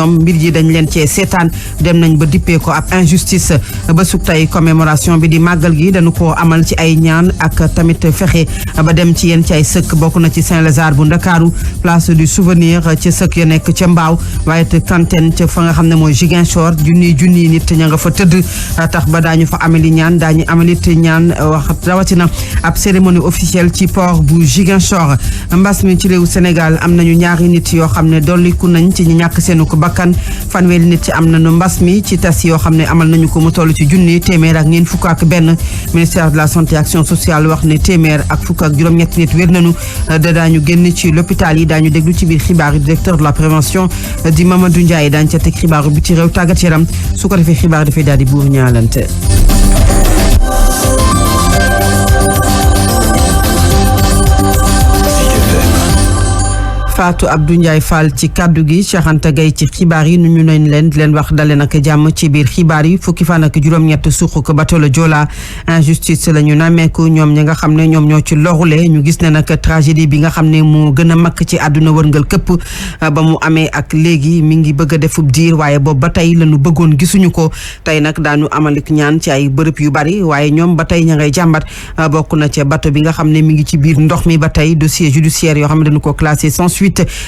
ñoom mbir yi dañ leen cee seetaan dem nañ ba dippee ko ab injustice ba suk tey commémoration bi di màggal gi dañu ko amal ci ay ñaan ak tamit fexe ba dem ci yéen ci ay sëkk bokk na ci Saint-Lazare bu Ndakaaru place du souvenir ci sëkk ya nekk ca Mbaaw waaye te Kantène ca fa nga xam ne mooy Ziguinchor junni nit ña nga fa tëdd tax ba daañu fa amali ñaan daañu amalit ñaan wax rawatina ab cérémonie officielle ci port bu Ziguinchor. Mbas mi ci réewu Sénégal am nañu ñaari nit yoo xam ne dolliku nañ ci ñu ñàkk seenu ko bakkan fanweeri nit ci am nañu mbas mi ci tas yoo xam ne amal nañu ko mu toll ci junni téeméer ak ñeent fukk ak benn ministère de la santé et action sociale wax ne téeméer ak fukk ak juróom-ñetti nit wér nañu daañu génn ci l'hôpital yi daañu déglu ci biir xibaar yi directeur de la prévention di Mamadou Ndiaye daañu ca teg xibaaru bi ci réew tàggat yaram su ko defee xibaar dafay daal di buur ñaalante. Fatou Abdou Ndiaye Fall ci kaddu gi Cheikh Anta Gueye ci xibaar yi nu ñu nañ leen di leen wax daleen ak jàmm ci biir xibaar yi fukki fan ak juróom-ñett suux ko bateau le Joola injustice la ñu nameeku ñoom ñi nga xam ne ñoom ñoo ci lorule ñu gis ne nag tragédie bi nga xam ne moo gën a mag ci àdduna wërngal këpp ba mu amee ak léegi mi ngi bëgg a defub diir waaye boobu ba tey la ñu bëggoon gisuñu ko tey nag daanu amalik ñaan ci ay bërëb yu bari waaye ñoom ba tey ña ngay jàmbat bokk na ca bateau bi nga xam ne mi ngi ci biir ndox mi ba tey dossier judiciaire yoo xam ne dañu ko classé sans suite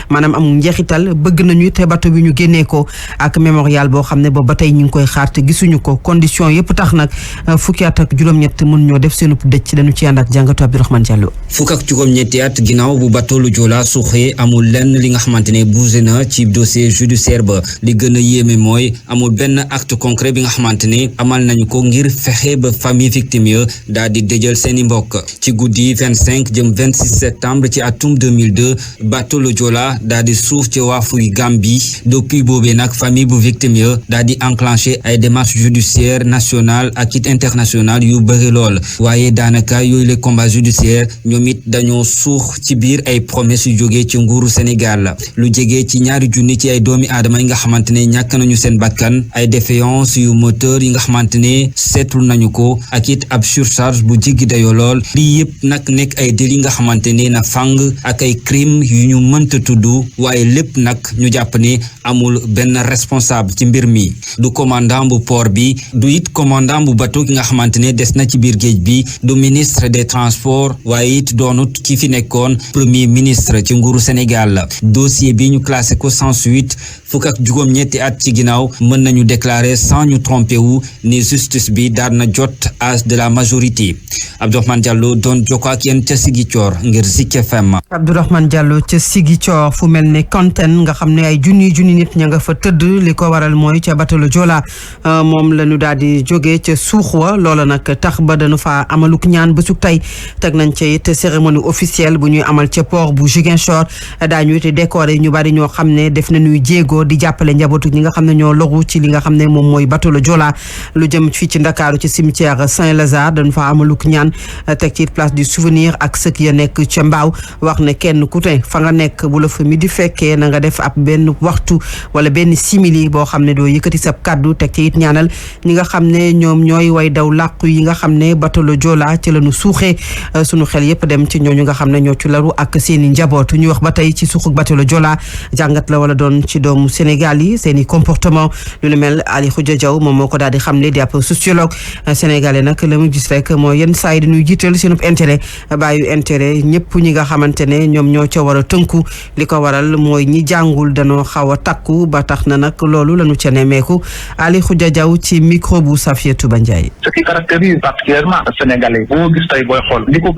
maanaam amul njeexital bëgg nañu te bateau bi ñu génnee ko ak mémorial boo xam ne boobu ba tey ñu ngi koy xaar te gisuñu ko condition yëpp tax nag fukki at ak juróom-ñett mën ñoo def seenub dëcc dañu ci ànd ak jàngatu Abdourahmane Diallo. fukk ak juróom-ñetti at ginnaaw bu bateau le Joola suuxee amul lenn li nga xamante ne bougé na ci dossier judiciaire ba li gën a yéeme mooy amul benn acte concret bi nga xamante ne amal nañu ko ngir fexe ba famille victime ya daal di dëjal seeni mbokk ci guddi 25 jëm 26 septembre ci atum 2002 bateau le Joola daal di suuf ci waafuy Gambie depuis boobee nag famille bu victime ya daal di enclenché ay démarches judiciaires nationales ak it internationales yu bëri lool waaye daanaka yooyu les combats judiciaires ñoom it dañoo suux ci biir ay promesses yu jógee ci nguuru Sénégal lu jege ci ñaari junni ci ay doomi aadama yi nga xamante ne ñàkk nañu seen bakkan ay défaillance yu moteur yi nga xamante ne seetlu nañu ko ak it ab surcharge bu jéggi dayoo lool lii yëpp nag nekk ay délits nga xamante ne na fang ak ay crimes yu ñu mënta tudd waaye lépp nag ñu jàpp ne amul benn responsable ci mbir mi du commandant bu port bi du it commandant bu bateau ki nga xamante ne des na ci biir géej bi du ministre des transports waaye it doonut ki fi nekkoon premier ministre ci nguuru Sénégal dossier bi ñu classé ko sans suite fukk ak juróom-ñetti at ci ginnaaw mën nañu déclarer sans ñu tromper wu ni justice bi daal na jot âge de la majorité Abdourahmane Diallo doon jokkoo ak yéen ca Ziguinchor ngir Zik FM. Abdourahmane Diallo ca Ziguinchor fu mel ne Kantène nga xam ne ay junni nit ña nga fa tëdd li ko waral mooy ca bateau le Joola moom la ñu daal di jógee ca suux wa loola nag tax ba dañu fa amaluk ñaan ba suk tey teg nañ ca it cérémonie officielle bu ñuy amal ca port bu Ziguinchor daañu it décoré ñu bari ñoo xam ne def nañuy jéego di jàppale njabootu ñi nga xam ne ñoo loru ci li nga xam ne moom mooy bateau le Joola lu jëm fii ci Ndakaaru ci cimetière Saint-Lazare dañu fa amaluk ñaan teg ci place du souvenir ak sëk ya nekk ca Mbaaw wax ne kenn ku te fa nga nekk bu la fa mi di fekkee na nga def ab benn waxtu wala benn simili boo xam ne doo yëkkati sab kàddu teg ci it ñaanal ñi nga xam ne ñoom ñooy way daw làqu yi nga xam ne bateau le Joola ci la ñu suuxee sunu xel yëpp dem ci ñooñu nga xam ne ñoo ci laru ak seen i njaboot ñu wax ba tey ci suuxu bateau le Joola jàngat la wala doon ci doomu Sénégal yi seen i comportement lu lu mel Ali Khoudia Diaw moom moo ko daal di xamle di ab sociologue sénégalais nag la mu gis rek mooy yenn saa yi dañuy jiital seenub intérêt bàyyi intérêt ñëpp ñi nga xamante ne ñoom ñoo ca war a tënku li ko waral mooy ñi jàngul danoo xaw a takku ba tax na nag loolu la ñu ca nemmeeku Ali Khoudia Diaw ci micro bu Safiatou Ba Ndiaye. Ce qui caractérise particulièrement sénégalais boo gis tey booy xool li ko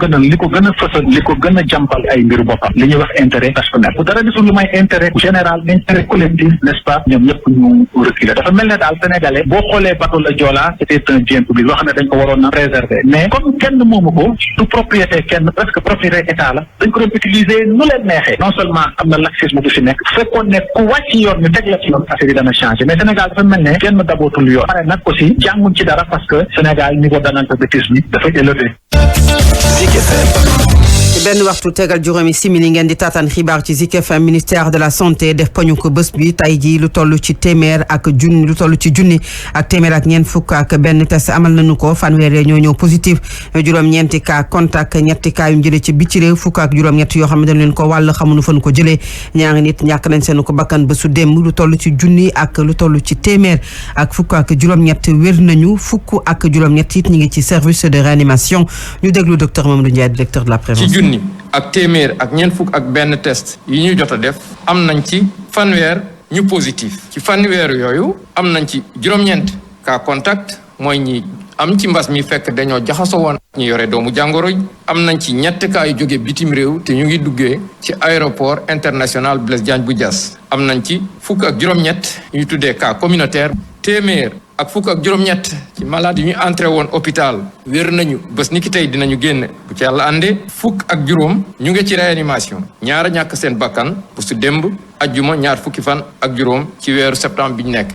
gën a fësal li ko gën a jàmpal ay mbiru boppam li ñuy wax intérêt personnel bu dara gisul lu may intérêt général intérêt collectif n'est-ce pas ñoom ñëpp ñu reculer dafa mel ne daal sénégalais boo xoolee bateau le Joola c'était un bien public loo xam ne dañ ko waroon a préserver mais comme kenn moomu ko du propriété kenn presque propriété état la dañ ko doon utiliser nu leen neexee non seulement am na laxisme bu fi nekk fekkoon ne ku wàcc yoon ñu teg la ci yoon affaire yi dana changer mais Sénégal dafa mel ne kenn dabootul yoon pare nag aussi jànguñ ci dara parce que Sénégal niveau d'analphabétisme bi dafa élevé. benn waxtu tegal juróomi simili ngeen di taataan xibaar ci Zik FM. Ministère de la santé def poñu ko bés bi tay ji lu toll ci téeméer ak junni ak téeméer ak ñeent fukk ak benn test amal nañu ko fanweer ñoo ñëw positif juróom-ñeenti cas contact ñetti cas yu jëlee ci bitti réew fukk ak juróom-ñett yoo xam ne dañ leen ko wàll xamuñu fan ko jëlee ñaari nit ñàkk nañ seen ko bakkan ba su démb lu toll ci junni ak lu toll ci téeméer ak fukk ak juróom-ñett wér nañu fukk ak juróom-ñett it ñu ngi ci service de réanimation ñu déglu docteur Mamadou Ndiaye directeur de la prévention. ak téeméer ak ñeent fukk ak benn test yi ñu jot a def am nañ ci fanweer ñu positif ci fanweer yooyu am nañ ci juróom-ñeent cas contact mooy ñi am ci mbas mi fekk dañoo jaxasoo woon ñu yore doomu jàngoro yi am nañ ci ñett cas yu jóge bitim réew te ñu ngi duggee ci aéroport international Blaise Diagne bu Diass am nañ ci fukk ak juróom-ñett ñu tuddee cas communautaire téeméer ak fukk ak juróom-ñett ci malade yi ñu entré woon hôpital wér nañu bés ni ki tey dinañu génn bu ci yàlla àndee fukk ak juróom ñu ngi ci réanimation ñaara ñàkk seen bakkan bu su démb ajjuma ñaar fukki fan ak juróom ci weeru septembre bi ñu nekk.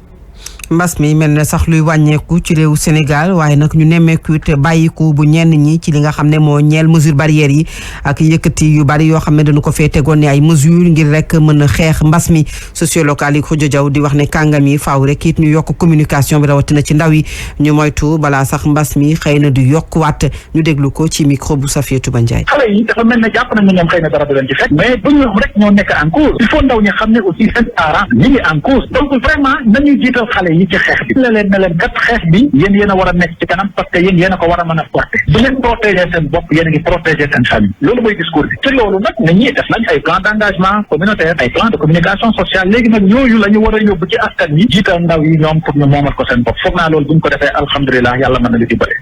mbas mi mel ne sax luy wàññeeku ci réewu Sénégal waaye nag ñu nemmeeku te bàyyiku bu ñenn ñi ci li nga xam ne moo ñeel mesure barrières yi ak yëkkati yu bari yoo xam ne dañu ko fee tegoon ne ay mesure ngir rek mën a xeex mbas mi sociolocal yi Khoudia Diaw di wax ne kàngam yi faaw rek it ñu yokk communication bi rawatina ci ndaw yi ñu moytu balaa sax mbas mi xëy na du yokkuwaat ñu déglu ko ci micro bu Safiatou Ba Ndiaye. xale yi dafa mel ne jàpp nañ ne ñoom xëy na dara du leen ci fekk mais bu ñu rek ñoo nekk en cause il faut ndaw ñi xam ne aussi seen parents ñi ngi en cause donc vraiment nañu jiital xale yi ci xeex bi la leen ne leen kat xeex bi yéen a war a nekk ci kanam parce que yéen a ko war a mën a porter bu leen protéger seen bopp yéen a ngi protéger seen famille loolu mooy discours bi ci loolu nag nit ñi def nañ ay plan d'engagement communautaire ay plan de communication sociale léegi nag ñooyu la ñu war a yóbbu ci askan yi jiital ndaw yi ñoom pour ñu moomal ko seen bopp foog naa loolu bu ñu ko defee alhamdulilah yàlla mën na lu dimbale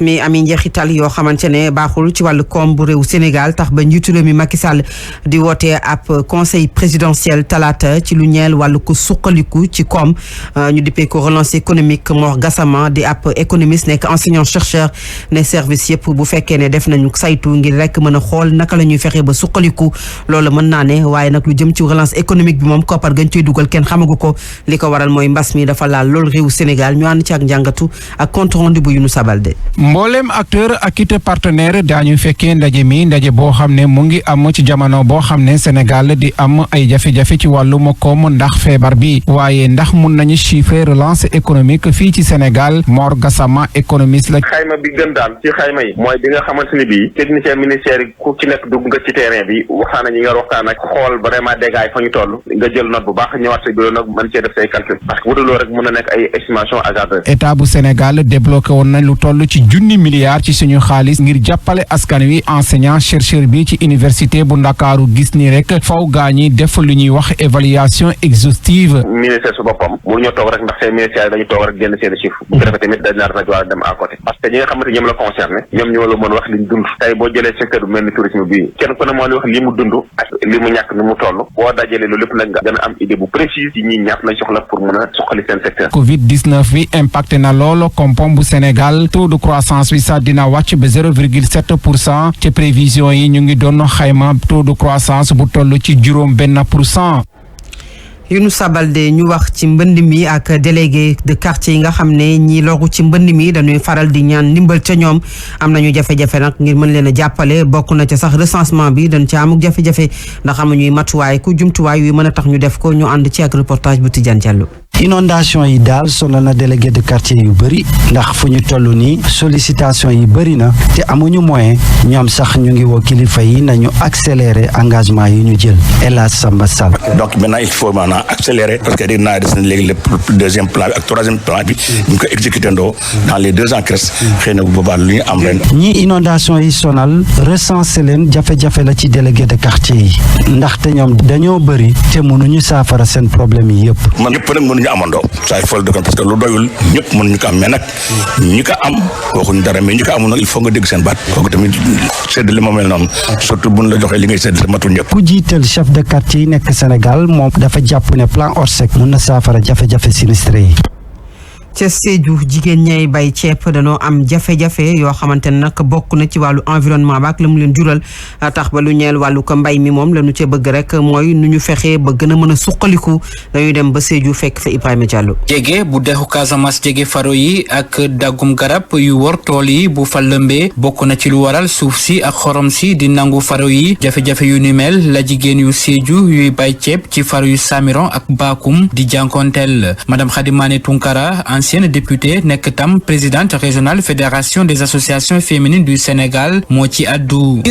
mi ami njeexital yoo xamante ne baaxul ci wàllu koom bu réew Sénégal tax ba njiitu réew mi Macky Sall di wootee ab conseil présidentiel talaata ci lu ñeel wàllu ko suqaliku ci koom ñu dippee ko relance économique Mor Gassama di ab économiste nekk enseignant chercheur ne service yëpp bu fekkee ne def nañu saytu ngir rek mën a xool naka la ñuy fexe ba suqaliku loolu mën naa ne waaye nag lu jëm ci relance économique bi moom koppar gañ cey dugal kenn xamagu ko li ko waral mooy mbas mi dafa laal loolu réew Sénégal ñu ànd ci ak njàngatu ak compte rendu bu Younouss Sabalde. mboolem acteur ak it partenaire daañu fekkee ndaje boo xam ne mu ngi am ci jamono boo xam ne Sénégal di am ay jafe-jafe ci wàllum koom ndax feebar bi waaye ndax mun nañu chiffrer relance économique fii ci Sénégal Mor Gassama économiste la. xayma bi gën daal ci xayma yi mooy bi nga xamante ni bii technicien ministère yi ku ci nekk dugg nga ci terrain bi waxtaan ñi nga waxtaan ak xool vraiment dégâts yi fa ñu toll nga jël note bu baax ñëwaat sa bureau nag mën cee def say calcul parce que bu dul loolu rek mën na nekk ay estimation hasardeuse. état bu Sénégal débloqué woon na lu toll ci junni milliards ci suñu xaalis ngir jàppale askan wi enseignant chercheur bi ci université bu Ndakaaru gis ni rek faw gaañi def lu ñuy wax évaluation exhaustive. ministère su boppam mënuñoo toog rek ndax seen ministère dañu toog rek génn seen chiffre bu ko defee tamit dañ naan war a dem à côté parce que ñi nga xamante ñoom la concerné ñoom ñoo la mën wax li ñu dund tey boo jëlee secteur bu mel ni tourisme bi kenn ku ne moo li wax li mu dund ak li mu ñàkk ni mu toll boo dajalee loolu lépp nag nga gën a am idée bu précise ci ñi ñaat lañ soxla pour mën a suqali seen secteur. Covid-19 bi impacté na lool koom-koom bu Sénégal taux de croissance bi sax dina wàcc ba 0,7% ci prévision yi ñu ngi doon xayma taux de croissance bu toll ci juróom benn %. Younouss Sabalde ñu wax ci mbënd mi ak délégué de quartier yi nga xam ne ñi loru ci mbënd mi dañuy faral di ñaan ndimbal ca ñoom am nañu jafe-jafe nag ngir mën leen a jàppale bokk na ca sax recensement bi dañ ca amuk jafe-jafe ndax amuñuy matuwaay ku jumtuwaay yu mën a tax ñu def ko ñu ànd ci ak reportage bu Tidiane Diallo. inondation yi daal sonal na délégué de quartier yu bëri ndax fu ñu toll nii sollicitation yi bëri na te amuñu moyen ñoom sax ñu ngi woo kilifa yi nañu accélérer engagement yi ñu jël El Hadj Samba Sall. donc maintenant il faut maintenant accélérer parce que dégg naa des na léegi le deuxième plan bi ak troisième plan bi ñu ko exécuté ndoo dans les 2 ans CRES xëy na bu boobaa lu ñu am ren. ñi inondation yi sonal recensé leen jafe-jafe la ci délégué de quartier yi ndaxte ñoom dañoo bëri te mënuñu saafara seen problème yi yëpp. man ñëpp nag mënuñu amandoo ça il faut le dire parce que lu doyul ñëpp mënuñu ko am mais nag ñi ko am waxuñu dara mais ñi ko amul nag il faut nga dégg seen baat kooku tamit séddale moo mel noonu surtout buñ la joxee li ngay séddale matul ñëpp. ku jiital chef de quartier yi nekk Sénégal moom dafa jàpp ne plan Orsec mun na saafara jafe-jafe sinistré yi. ca Sédhiou jigéen ñay bay ceeb dañoo am jafe-jafe yoo xamante ne nag bokk na ci wàllu environnement ba ak la mu leen jural tax ba lu ñeel wàllu ko mbay mi moom la ñu ca bëgg rek mooy nu ñu fexee ba gën a mën a suqaliku dañuy dem ba Sédhiou fekk fa Ibrahima Diallo. jege bu dexu Casamance jege faro yi ak daggum garab yu wor tool yi bu fa lëmbee bokk na ci lu waral suuf si ak xorom si di nangu faro yi jafe-jafe yu ni mel la jigéen yu Sédhiou yuy bay ceeb ci faro yu Samiron ak Bakum di jànkonteel madame Khadimane Tunkara ancienne députée nekk tam présidente régionale fédération des associations féminines du Sénégal moo ci addu.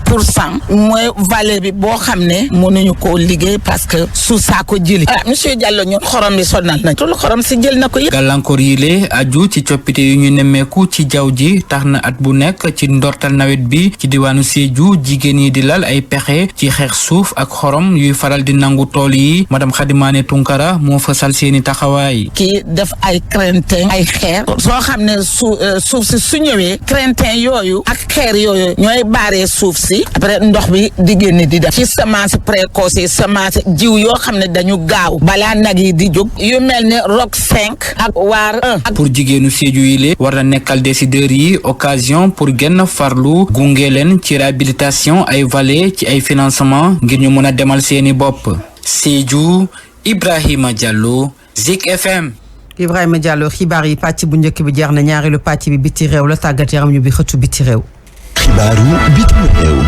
%, mooy vallée bi boo xam ne mënuñu koo liggéey parce que suuf saa ko jëli. monsieur Diallo ñun xorom bi sonal nañ tul xorom si jël na ko yëpp. gàllankoor yi lee aju ci coppite yu ñu nemmeeku ci jaww ji tax na at bu nekk ci ndortal nawet bi ci diwaanu Sédhiou jigéen yi di lal ay pexe ci xeex suuf ak xorom yuy faral di nangu tool yi madame Khadimane Tunkara moo fasal seeni taxawaay. kii def ay craintin ay xeer soo xam ne suuf si su ñëwee craintin yooyu ak xeer yooyu ñooy baaree suuf si après ndox bi di génn di def ci semence précoce yi semence jiw yoo xam ne dañu gaaw balaa nag yi di jóg yu mel ne rock 5 ak waar 1. pour jigéenu Sédhiou yi le war na nekkal décideurs yi occasion pour gën a farlu gunge leen ci réhabilitation ay vallées ci ay financement ngir ñu mën a demal seeni bopp. Sédhiou Ibrahima Diallo Zik FM. Ibrahima Diallo xibaar yi pàcc bu njëkk bi jeex na ñaareelu pàcc bi biti réew la tàggat yaram ñu bi xëtu biti réew. xibaaru bitim réew.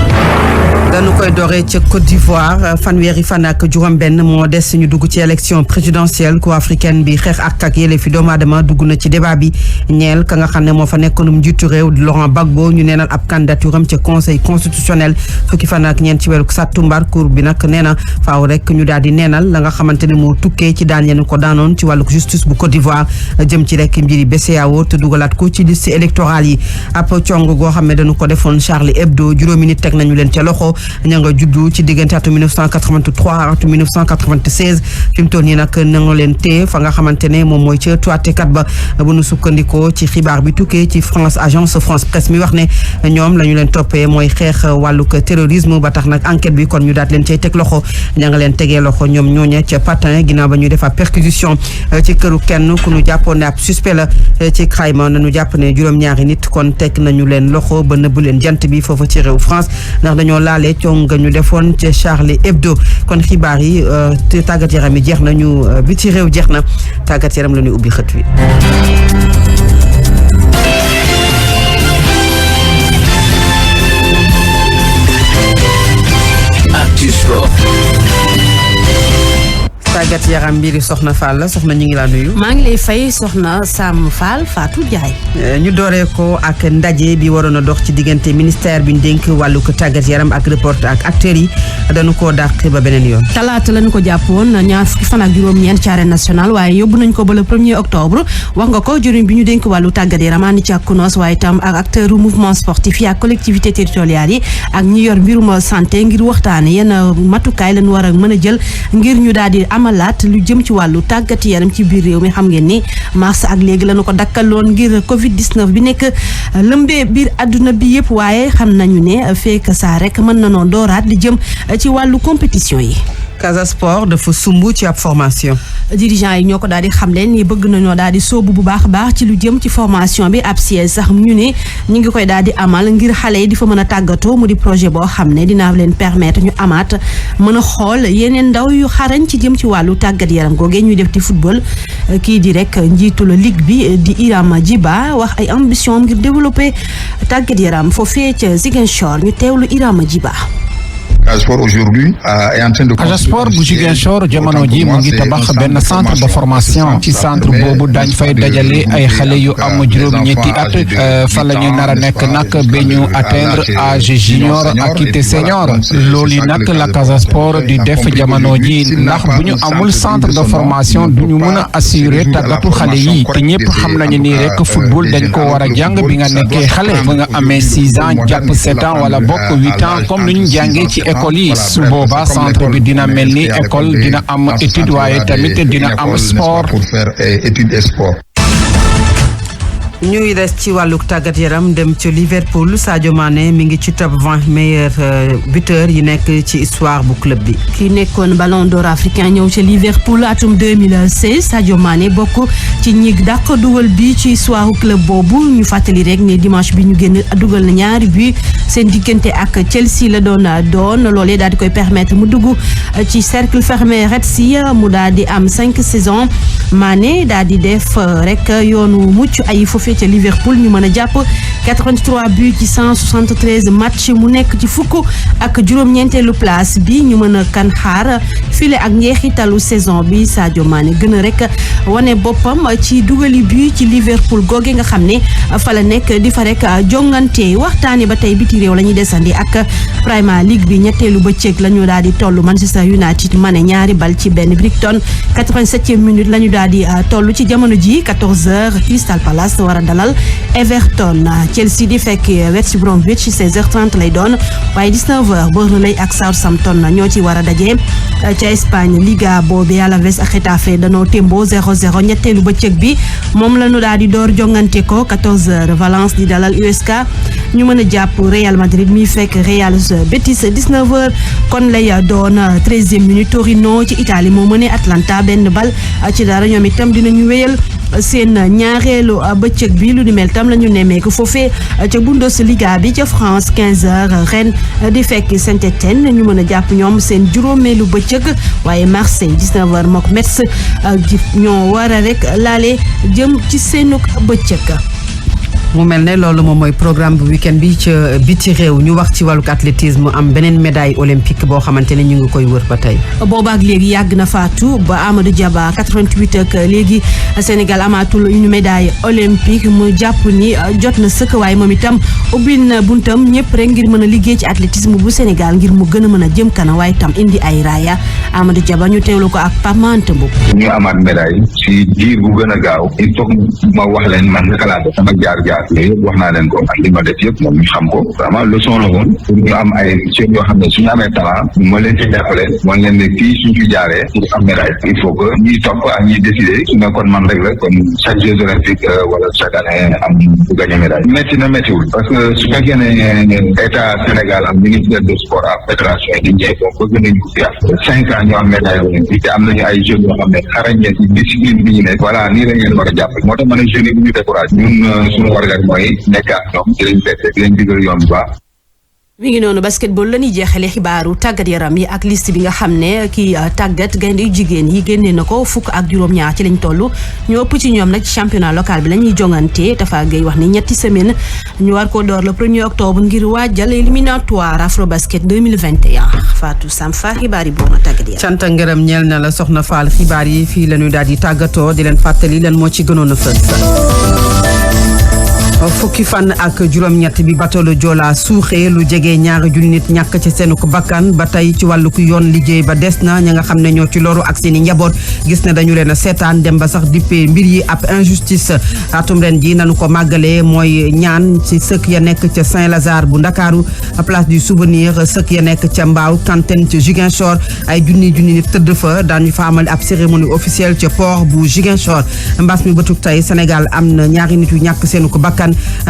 dañu koy dooree ca Côte d'Ivoire fanweeri fan ak juróom-benn moo des ñu dugg ci élection présidentielle co africaine bi xeex ak yële fi doomu aadama dugg na ci débat bi ñeel ka nga xam ne moo fa nekkoonum njiitu réew Laurent Gbagbo ñu neenal ab candidature am ca conseil constitutionnel fukki fan ak ñeent ci weeru sàttumbar cour bi nag nee na faaw rek ñu daal di neenal la nga xamante ne moo tukkee ci daan yeen ko daanoon ci wàllu justice bu Côte d'Ivoire jëm ci rek mbiri BCEAO te dugalaat ko ci liste électorale yi ab cong goo xam ne dañu ko defoon Charlie Hebdo juróomi nit teg nañu leen ca loxo ña nga juddu ci diggante atu 1983 atu 1996 fi mu toll nii nag na nga leen téye fa nga xamante ne moom mooy ca tuatekat ba bu nu sukkandikoo ci xibaar bi tukkee ci agence France Presse mi wax ne ñoom la ñu leen toppee mooy xeex wàllug terrorisme ba tax nag enquête bi kon ñu daat leen cay teg loxo ña nga leen tegee loxo ñoom ñooña ca Patin ginnaaw ba ñuy def ab perquisition ci këru kenn ku ñu jàppoon ne ab suspect la ci xayma nañu jàpp ne juróom-ñaari nit kon teg nañu leen loxo ba nëbb leen jant bi foofu ci réew France ndax dañoo laalee nga ñu defoon ci Charlie Hebdo kon xibaar yi tàggat yaram yi jeex na ñu bi ci réew jeex na tàggat yaram la ñuy ubbi xët wi. tàggat yaram mbiri soxna Fall la soxna ñu ngi laa nuyu. maa ngi lay fay soxna Sam Fall Fatou Ndiaye. ñu dooree ko ak ndaje bi waroon a dox ci diggante ministère bi ñu dénk wàllu ko tàggat yaram ak report ak acteurs yi dañu koo dàq ba beneen yoon. talaata lañu ko jàppoon ñaar fukki fan ak juróom-ñeent ci arène nationale waaye yóbbu nañ ko ba le 1er octobre wax nga ko jëriñ bi ñu dénk wàllu tàggat yaram ànd ci ak kunoos waaye itam ak acteur mouvement sportif yi ak collectivité territoriale yi ak ñi yor mbirum santé ngir waxtaane yenn matukaay lañu war a mën a jël ngir ñu daal di amalaat lu jëm ci wàllu tàggat yaram ci biir réew mi xam ngeen ni mars ak léegi lañu ko dakkaloon ngir Covid 19 bi nekk lëmbee biir àdduna bi yëpp waaye xam nañu ne fekk saa rek mën na noo dooraat li jëm ci wàllu compétition yi. Casa Sport dafa sumb ci ab formation. dirigeant yi ñoo ko daal di xam leen ni bëgg nañoo daal di sóobu bu baax a baax ci lu jëm ci formation bi ab siège sax ñu ne ñu ngi koy daal di amal ngir xale yi di fa mën a tàggatoo mu di projet boo xam ne dina leen permettre ñu amaat mën a xool yeneen ndaw yu xarañ ci jëm ci wàllu tàggat yaram googee ñuy def di football kii di rek njiitu la ligue bi di Irama Djiba wax ay ambition ngir développer tàggat yaram foofee ca Ziguinchor ñu teewlu Irama Djiba. Casa Sport bu Ziguinchor jamono ji mu ngi tabax benn centre de formation ci centre boobu dañ fay dajale ay xale yu am juróom-ñetti at fa la ñu nar a nekk nag ba ñu atteindre âge junior ak it senior loolu yi nag la Casa Sport di def jamono ji ndax bu ñu amul centre de formation du ñu mën a assurer tàggatu xale yi te ñëpp xam nañu ni rek football dañ ko war a jàng bi nga nekkee xale ba nga amee 6 ans jàpp 7 ans wala bokk 8 ans comme ni ñu jàngee ci école yi su boobaa centre bi dina mel ni école dina am étude waaye tamit dina am sport. ñuy des ci wàllu tàggat yaram dem ci Liverpool Sadio Mané mi ngi ci top 20 meilleurs buteurs yi nekk ci histoire bu club bi. ki nekkoon ballon d'or africain ñëw ci Liverpool atum 2016 Sadio Mané bokk ci ñi dàq dugal bi ci histoire club boobu ñu fàttali rek ne dimanche bi ñu génn dugal na ñaari but seen diggante ak Chelsea la doon loolee daal di koy permettre mu dugg ci cercle fermé Red Sea mu daal di am 5 saisons Mané daal di def rek yoonu mucc ay foofee ca Liverpool ñu mën a jàpp 83 buts ci 173 match mu nekk ci fukk ak juróom-ñeenteelu place bi ñu mën a kan xaar file ak njeexitalu saison bi Sadio Mané gën a rek wane boppam ci dugali but ci Liverpool googe nga xam ne fa la nekk di fa rek jongante waxtaane ba tey biti réew la ñuy desandi ak Premier League bi ñetteelu bëccëg la ñu daal di toll Manchester United Mané ñaari bal ci benn Brighton 87e minute la ñu daal di toll ci jamono ji 14h Crystal Palace war a dalal Everton Chelsea di fekk West Bromwich 16h30 lay doon waaye 19h Burnley ak Southampton ñoo ci war a daje ca Espagne Liga boobu Alaves ak Getafe danoo tembo 0-0 ñetteelu bëccëg bi moom la ñu daal di door jongante ko 14h Valence di dalal USK ñu mën a jàpp Real Madrid mi fekk Real Betis 19h kon lay doon 13e minute Torino ci Italie moo mëne Atlanta benn bal ci dara ñoom itam dinañu wéyal seen ñaareelu bëccëg bi lu ni mel tam la ñu nemmeeku foofee ca Bundesliga bi ca France 15h Rennes di fekk Saint-Étienne ñu mën a jàpp ñoom seen juróomeelu bëccëg waaye Marseille 19h mook Metz ñoo war a rek laale jëm ci seenug bëccëg. mu mel ne loolu moom mooy programme bu week-end bi ca biti réew ñu wax ci wàllug athlétisme am beneen médaille olympique boo xamante ne ñu ngi koy wër ba tey. boobaak léegi yàgg na faatu ba Amadou Diaba 88 ak léegi Sénégal amaatul une médaille olympique mu jàpp ni jot na sëkk waaye moom itam ubbil na buntam ñëpp rek ngir mën a liggéey ci athlétisme bu Sénégal ngir mu gën a mën a jëm kanam waaye itam indi ay raaya Amadou Diaba ñu teewlu ko ak Pape Mante Mboup. ñu amaat médaille si diir bu gën a gaaw il faut ma wax leen man naka laa def sama jaar-jaar yooyu yëpp wax naa leen ko ak li ma def yëpp moom ñu xam ko vraiment leçon la woon pour ñu am ay jeunes yoo xam ne suñu amee talent ma leen ci jàppale wan leen ne fii suñ ci jaaree pour am médaille il faut que ñuy topp ak ñuy décider su nekkoon man rek la comme chaque Jeux olympiques wala chaque année am bu gagné médaille métti na méttiwul parce que su fekkee ne état Sénégal am ministère de sport ak fédération yi di ñëw ko bëgg nañu ko fi am 5 ans ñu am médaille olympique te am nañu ay jeunes yoo xam ne xarañ ci discipline bi ñu ne voilà nii la ngeen war a jàpp moo tax ma ne jeunes yi bu ñu découragé ñun suñu wargal mooy nekk ak ñoom di leen bette di leen digal yoon bu baax. mi ngi noonu basketball la ñuy jeexale xibaaru tàggat yaram yi ak liste bi nga xam ne kii tàggat gaynde yu jigéen yi génnee na ko fukk ak juróom-ñaar ci lañ toll ñu ëpp ci ñoom nag ci championnat local bi la ñuy jongante Tafa Gueye wax ni ñetti semaine ñu war ko door le 1er octobre ngir waajal éliminatoire Afrobasket 2021 Fatou Samfa xibaar yi boobu tàggat yaram. cant ak ngërëm ñeel na la soxna Fall xibaar yi fii la ñuy daal di tàggatoo di leen fàttali leen moo ci gënoon a fës. fukki fan ak juróom-ñett bi bateau le Joola suuxee lu jege ñaari junni nit ñàkk ci seenu ko bakkan ba tey ci wàllu ko yoon liggéey ba des na ña nga xam ne ñoo ci loru ak seen i njaboot gis ne dañu leen a seetaan dem ba sax dippee mbir yi ab injustice atum ren ji nanu ko màggalee mooy ñaan ci sëkk ya nekk ca Saint-Lazare bu Ndakaaru place du souvenir sëkk ya nekk ca Mbao Kantène ca Ziguinchor ay junni nit tëdd fa daañu fa amal ab cérémonie officielle ca port bu Ziguinchor mbas mi bëtug tey Sénégal am na ñaari nit yu ñàkk seenu ko bakkan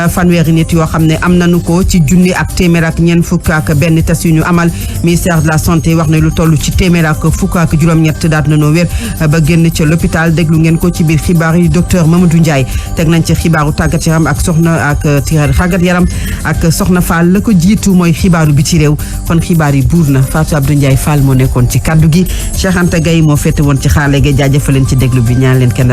fanweeri nit yoo xam ne am nañu ko ci junni ak téeméer ak ñeent fukk ak benn test yu ñu amal ministère de la santé wax ne lu toll ci téeméer ak fukk ak juróom-ñett daal nañoo wér ba génn ca l'hôpital déglu ngeen ko ci biir xibaar yi docteur Mamadou Ndiaye teg nañ ci xibaaru tàggat yaram ak soxna ak tàggat yaram ak soxna Fall la ko jiitu mooy xibaaru bi ci réew kon xibaar yi buur na Fatou Abdou Ndiaye Fall moo nekkoon ci kaddu gi Cheikh Anta Gaye moo féete woon ci xaale gi jaajëfaleen ci déglu bi ñaan leen kenn